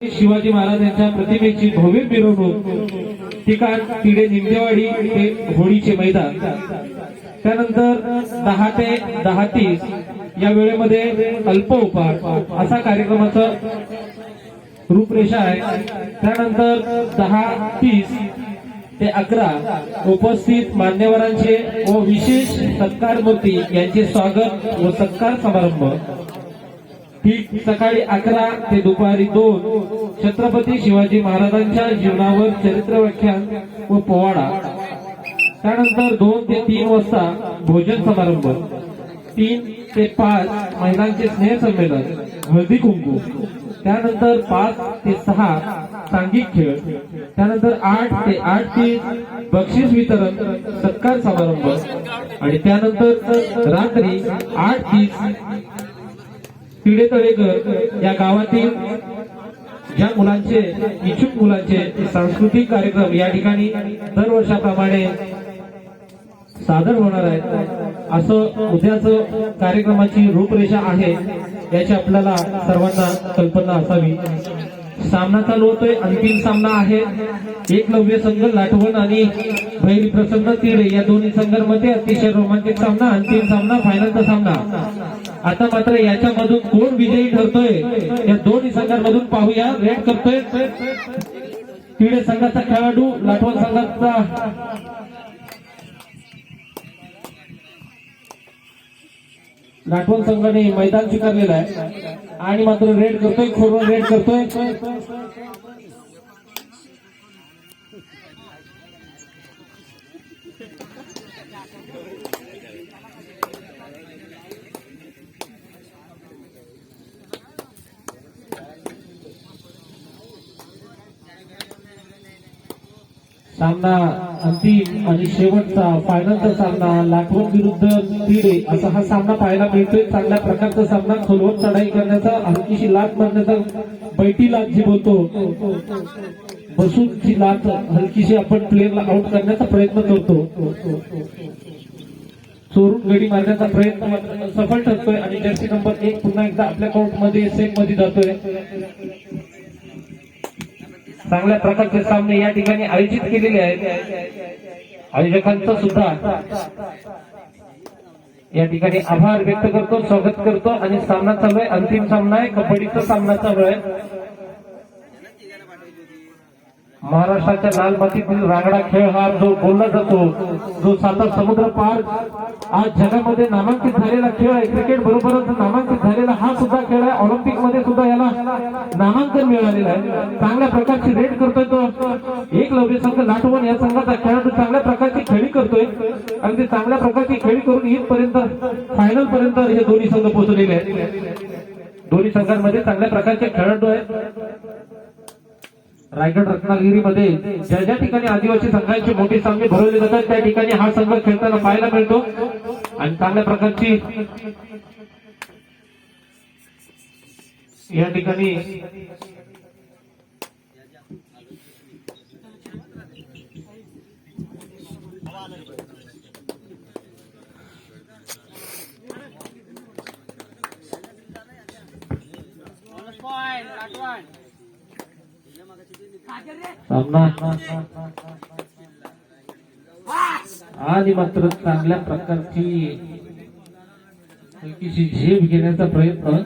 शिवाजी महाराज यांच्या प्रतिमेची भव्य मिरवणूक ठिकाण तिडे निंदेवाडी ते होळीचे मैदान। त्यानंतर 10 ते 10:30 या वेळेमध्ये अल्प उपहार असा कार्यक्रमाचा रूपरेषा आहे। त्यानंतर 10:30 ते 11 उपस्थित मान्यवरांचे व विशेष सत्कार मूर्ती यांचे स्वागत व सत्कार समारंभ। ठीक सकाळी 11 ते दुपारी 2 छत्रपती शिवाजी महाराजांच्या जीवनावर चरित्र व्याख्यान व पोवाडा। त्यानंतर 2 ते 3 वाजता भोजन समारंभ। 3 ते 5 महिलांचे स्नेह संमेलन हळदी कुंकू। त्यानंतर 5 ते 6 सांघिक खेळ। त्यानंतर 8 ते 8:30 बक्षीस वितरण सत्कार समारंभ। आणि त्यानंतर रात्री 8:30 तिडे तळेकर या गावातील ज्या मुलांचे इच्छुक मुलांचे सांस्कृतिक कार्यक्रम या ठिकाणी दरवर्षाप्रमाणे सादर होणार आहेत। असं उद्याचं कार्यक्रमाची रूपरेषा आहे याची आपल्याला सर्वांना कल्पना असावी। सामना चालू होतोय, अंतिम सामना आहे। एकलव्य संघ लाटवण आणि भैरी प्रसन्न तिडे या दोन्ही संघांमध्ये अतिशय रोमांचक सामना, अंतिम सामना, फायनलचा सामना। आता मात्र याच्यामधून कोण विजयी ठरतोय या दोन्ही संघांमधून पाहूया। रेड करतोय तिडे संघाचा खेळाडू, लाटवण संघाचा लाटवण संघाने मैदान स्वीकारलेलं आहे आणि मात्र रेड करतोय, खोडून रेड करतोय। सामना अंतिम आणि शेवटचा फायनलचा सामना लाटवण विरुद्ध तिडे असा हा सामना पाहायला मिळतोय। चांगल्या प्रकारचा सामना, खोलवर चढाई करण्याचा, हलकीशी लाट मारण्याचा, बैठी लाट जी बोलतो बसून जी लाट हलकीशी आपण प्लेअरला आउट करण्याचा प्रयत्न करतो, चोरून गडी मारण्याचा प्रयत्न सफल ठरतोय आणि जर्सी नंबर 1 पुन्हा एकदा आपल्या कोर्टमध्ये सेफ मध्ये जातोय। चांगल्या प्रकारचे सामने या ठिकाणी आयोजित केलेले आहेत। आयोजकांचा सुद्धा या ठिकाणी आभार व्यक्त करतो, स्वागत करतो। आणि सामना चालू आहे, अंतिम सामना आहे, कबड्डीचा सामना चालू आहे। महाराष्ट्राच्या लाल मातीतील रांगडा खेळ हा जो बोलला जातो, जो 7 समुद्र पार आज जगामध्ये नामांकित झालेला खेळ आहे। क्रिकेट बरोबरच नामांकित झालेला हा सुद्धा खेळ आहे। ऑलिम्पिक मध्ये सुद्धा याला नामांकन मिळालेलं आहे। चांगल्या प्रकारची रेड करतोय तो एकलव्य संघ लाटवण या संघाचा खेळाडू, चांगल्या प्रकारची खेळी करतोय। अगदी चांगल्या प्रकारची खेळी करून इथपर्यंत फायनल पर्यंत हे दोन्ही संघ पोहोचलेले आहेत। दोन्ही संघांमध्ये चांगल्या प्रकारचे खेळाडू आहेत। रायगड रत्नागिरीमध्ये ज्या ज्या ठिकाणी आदिवासी संघांचे मोठे सामने भरवले जातात त्या ठिकाणी हा संघ खेळताना पाहायला मिळतो आणि चांगल्या प्रकारची या ठिकाणी सामना आणि मात्र चांगल्या प्रकारची हलकीशी झेप घेण्याचा प्रयत्न,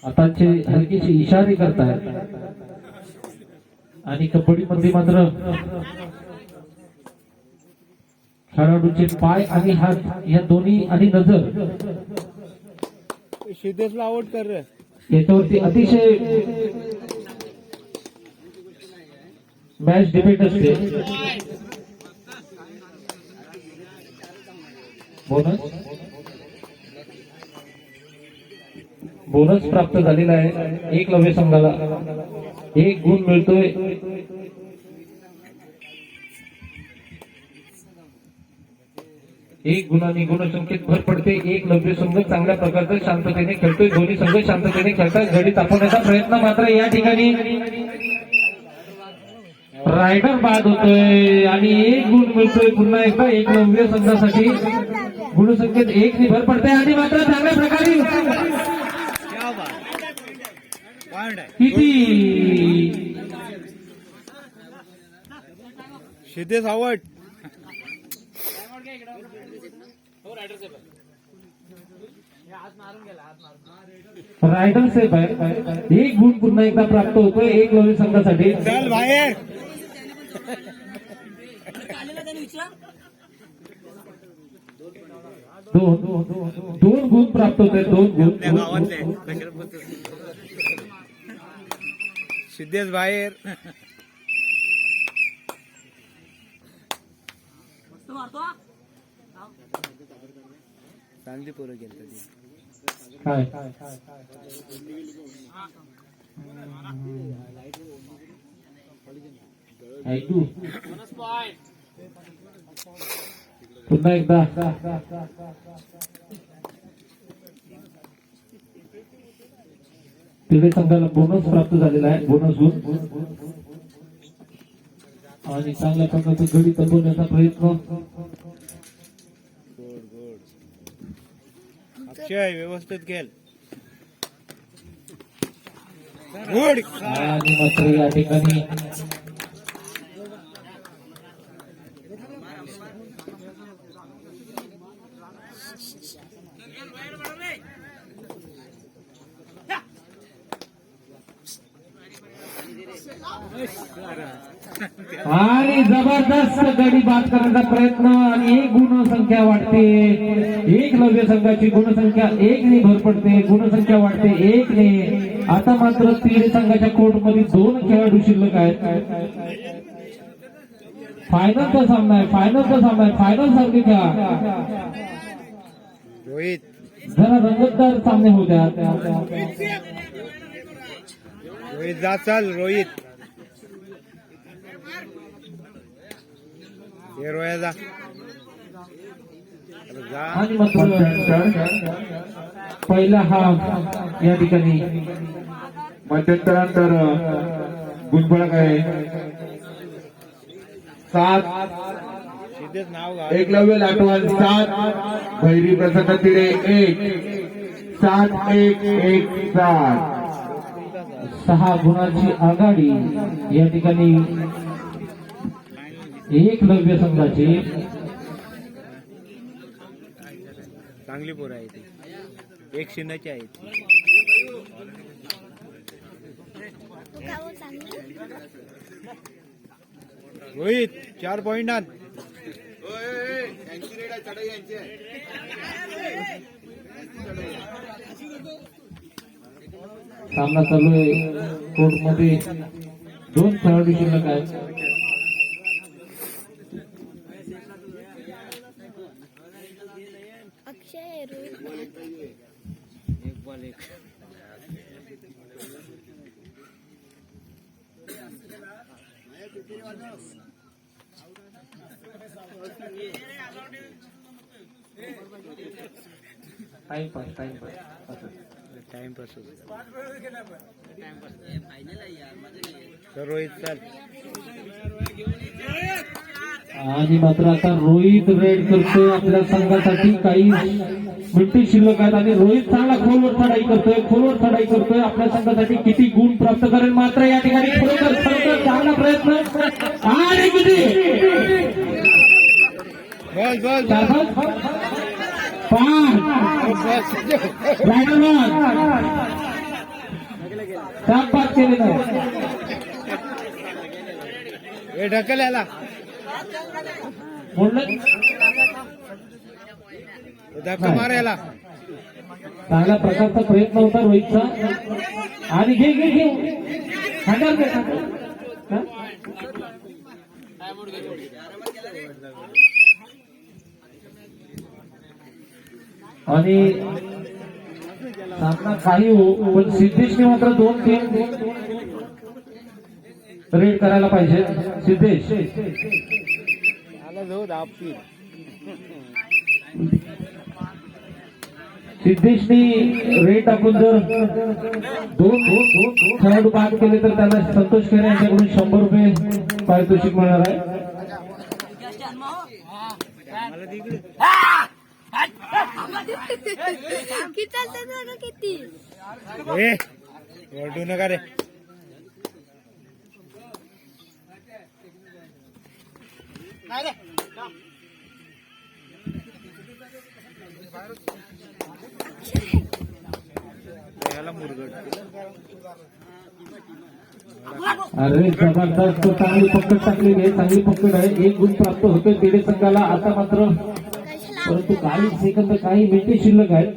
हाताचे हलकीशी इशारे करतायत। आणि कबड्डीमध्ये मात्र खेळाडूचे पाय आणि हात या दोन्ही आणि नजर सिद्धेशला आउट कर रहे याच्यावरती अतिशय मॅच डिबेट असते। बोनस प्राप्त झालेला आहे। एकलव्य संघाला 1 गुण मिळतोय। एक गुणांनी गुणसंख्येत भर पडते। एकलव्य संघ चांगल्या प्रकारचा शांततेने खेळतोय। दोन्ही संघ शांततेने खेळतात। गडी तापवण्याचा प्रयत्न मात्र या ठिकाणी रायडर बाद होतोय आणि 1 गुण मिळतोय पुन्हा एकदा एकलव्य संघासाठी। गुणसंख्येत 1 नि भर पडते आणि मात्र चांगल्या प्रकारे किती सिद्धेश आवड रायडर सेफ आहे. एक गुण पुन्हा एकदा प्राप्त होतोय एक लवली संघासाठी. चल बाहेर. दोन गुण प्राप्त होत आहेत. दोन गुण. सिद्धेश बाहेर. चांगली पोरं गेली काय ऐकू पुन्हा एकदा तिथे संघाला बोनस प्राप्त झालेला आहे. बोनस गुण आणि चांगल्या प्रकारचं गडी तंबवण्याचा प्रयत्न. अक्षय व्यवस्थित खेळ. गुड. आणि मात्र या ठिकाणी आणि जबरदस्त गडी बाद करण्याचा प्रयत्न आणि एक गुणसंख्या वाढते. एक लव्य संघाची गुणसंख्या 1 ने भर पडते. गुणसंख्या वाढते 1 ने. आता मात्र तीन संघाच्या कोर्टमध्ये 2 खेळाडू शिल्लक आहेत. फायनलचा सामना आहे. फायनल सारखे खेळा. रोहित जरा रंगतदार सामने होऊ द्या. रोहित जा. चल रोहित. हे रोया जा. आणि मात्र पहिला हाफ या ठिकाणी मध्यंतरानंतर गुणफलक आहे 7. सिद्धेश नाव घाल. एकलव्य लाटवाल 7. भैरी प्रसन्न तिडे 1. 7-1-1-7. 6 गुणांची आघाडी या ठिकाणी एक लव्य संघाची. चांगली पोरं आहे ती. 1-0 आहेत. रोहित 4 पॉइंटात. सामना चालू आहे. कोर्टमध्ये 2 खेळाडू शिल्लक आहेत. अक्षय रोहित एक बॉल एक. टाइमपास तर रोहित चल. आणि मात्र आता रोहित रेड करतोय आपल्या संघासाठी. काही मिनिटे शिल्लक आहेत आणि रोहित चांगला खोलवर चढाई करतोय. आपल्या संघासाठी किती गुण प्राप्त करेल. मात्र या ठिकाणी खरोखर चांगला प्रयत्न आणि किती बस 5 केलेला आहे. हे ढकल याला. धक्का मार याला. चांगल्या प्रकारचा प्रयत्न होता रोहितचा. आणि घे खांद्यावर घे. हा? आणि सामना काही हो पण सिद्धेशने मात्र 2-3 रेड करायला पाहिजे. सिद्धेश सिद्धेशनी रेड टाकून जर 2 खेळाडू बाद केले तर त्यांना संतोष खेरे यांच्याकडून 100 रुपये पारितोषिक मिळणार आहे. किती चालतात किती ओरडू नका रे. याला मुरगड. अरे जबरदस्त, चांगली पकड टाकलेली आहे, चांगली पकड आहे. 1 गुण प्राप्त होतोय तिडे संघाला. आता मात्र परंतु काही सेकंद, काही मिनिटे शिल्लक आहेत.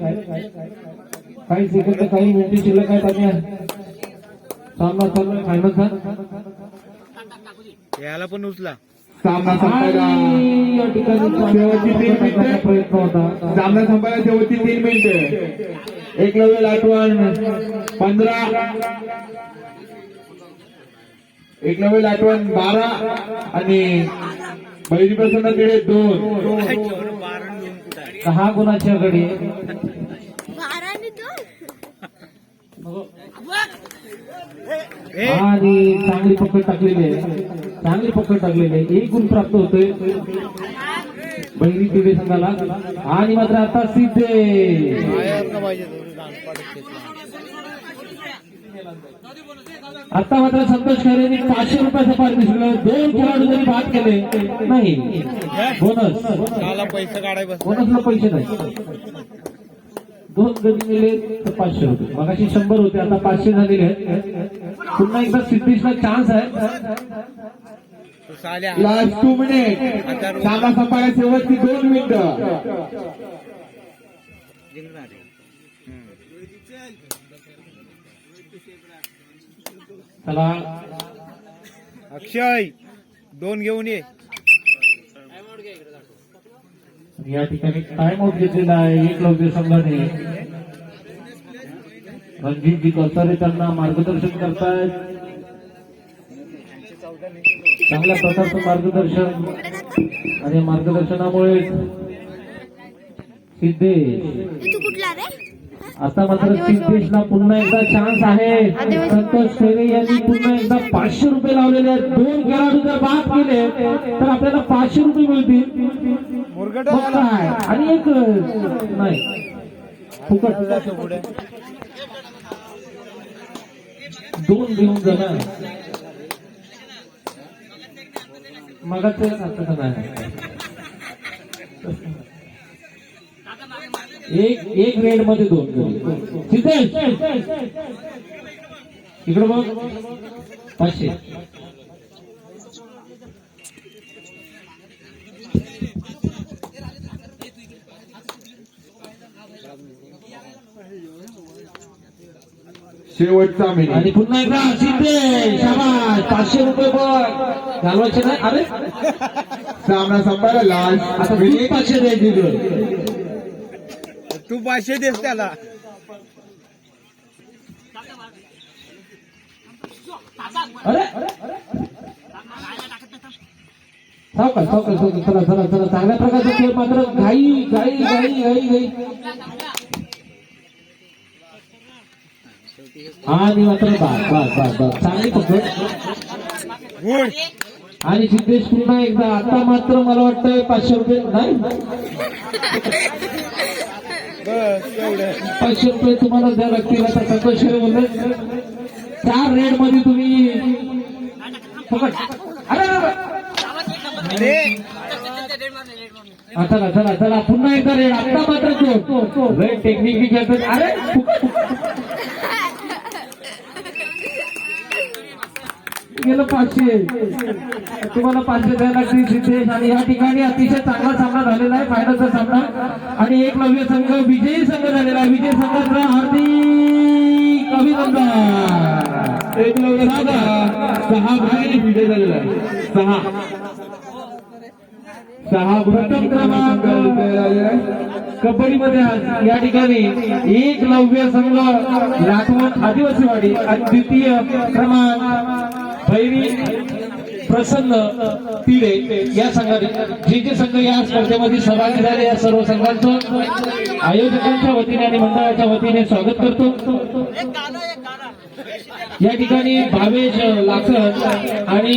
काही सेकंद, काही मिनिटे शिल्लक आहेत आणि सामना चालू आहे फायनलचा. याला पण उचला. सामना संपायला आणि या ठिकाणी शेवटची 3 करण्याचा मिनिटे. प्रयत्न होता. सामना संपायला शेवटची 3 मिनिटे. एकलव्य लाटवण 15, एकलव्य लाटवण 12 आणि बैरी प्रसन्न तिडे 2. 10 गुणाची आघाडी. आणि चांगली पकड टाकलेली आहे, चांगली पकड टाकलेली आहे. 1 गुण प्राप्त होतोय बहिरी तिडे संघाला. आणि मात्र आता सिद्धे आता मात्र संतोष खैरेंनी 500 रुपयाचं पारितोषिक दिलं. 2 खेळाडू जरी बाद केले नाही बोनस, मला पैसे काढाय बस. बोनसला पैसे नाही. 2 गती मिळले तर 500 रुपये. मगाशी 100 होते, आता 500 झालेले आहेत. पुन्हा एकदा सिद्धेशला चान्स आहे. Last 2 minute. सामना संपायला शेवटची 2 मिनिटं. चला अक्षय 2 घेऊन ये. या ठिकाणी टाइम आउट घेतलेला आहे एकलव्य संघाने. रणजितजी कसारे त्यांना मार्गदर्शन करतायत. चांगल्या प्रकारचं मार्गदर्शन आणि मार्गदर्शनामुळे सिद्धेश. तू कुठला रे? आता मात्र सिद्धेशला पुन्हा एकदा चान्स आहे. संतोष खैरे यांनी पुन्हा एकदा 500 रुपये लावलेले आहेत. 2 खेळाडू जर बाद केले तर आपल्याला 500 रुपये मिळतील. मुरगड मग काय? आणि एक नाही फुकट पुढे 2 घेऊन जाणार. मगाच आता नाही. एक रेड मध्ये 2. सिद्धेश इकडे बघ. 500. शेवटचा मिनिट. आणि पुन्हा एकदा सिद्धेश. शाबास. 500 रुपये बघ घालवायचे नाही. अरे सामना संपायला लास्ट आता मिनिट. 500 द्यायचे इकडे. तू 500 देस त्याला. अरे सावकाश सावकाश सावकाश. चला चला चला. चांगल्या प्रकारचा खेळ, मात्र घाई घाई घाई घाई घाई. आणि मात्र बस बस बस बस. चांगली पकड. गुड. आणि सिद्धेश पुन्हा एकदा. आता मात्र मला वाटतंय 500 रुपये नाही. बस एवढं. 500 रुपये तुम्हाला द्या लागतील. आता संतोष खैरे बोलले 4 रेड मध्ये तुम्ही पकड. अरे चला चला चला. पुन्हा एकदा रेड. आता मात्र रेड टेक्निक बी खेळतात. अरे गेलं 500. तुम्हाला 500 द्यायला लागतील सिद्धेश. आणि या ठिकाणी अतिशय चांगला सामना झालेला आहे, फायनलचा सामना. आणि एकलव्य संघ विजयी संघ झालेला आहे. विजय संघाचं हार्दिक अभिनंदन. एकलव्य संघ 6 गुणांनी विजय झालेला आहे. 6 प्रथम क्रमांक कबड्डीमध्ये आज या ठिकाणी एकलव्य संघ लाटवण आदिवासीवाडी आणि द्वितीय क्रमांक भैरी प्रसन्न तिडे या संघाने. जे संघ या स्पर्धेमध्ये सहभागी झाले या सर्व संघांचं आयोजकांच्या वतीने आणि मंडळाच्या वतीने स्वागत करतो. या ठिकाणी भावेश लाखन आणि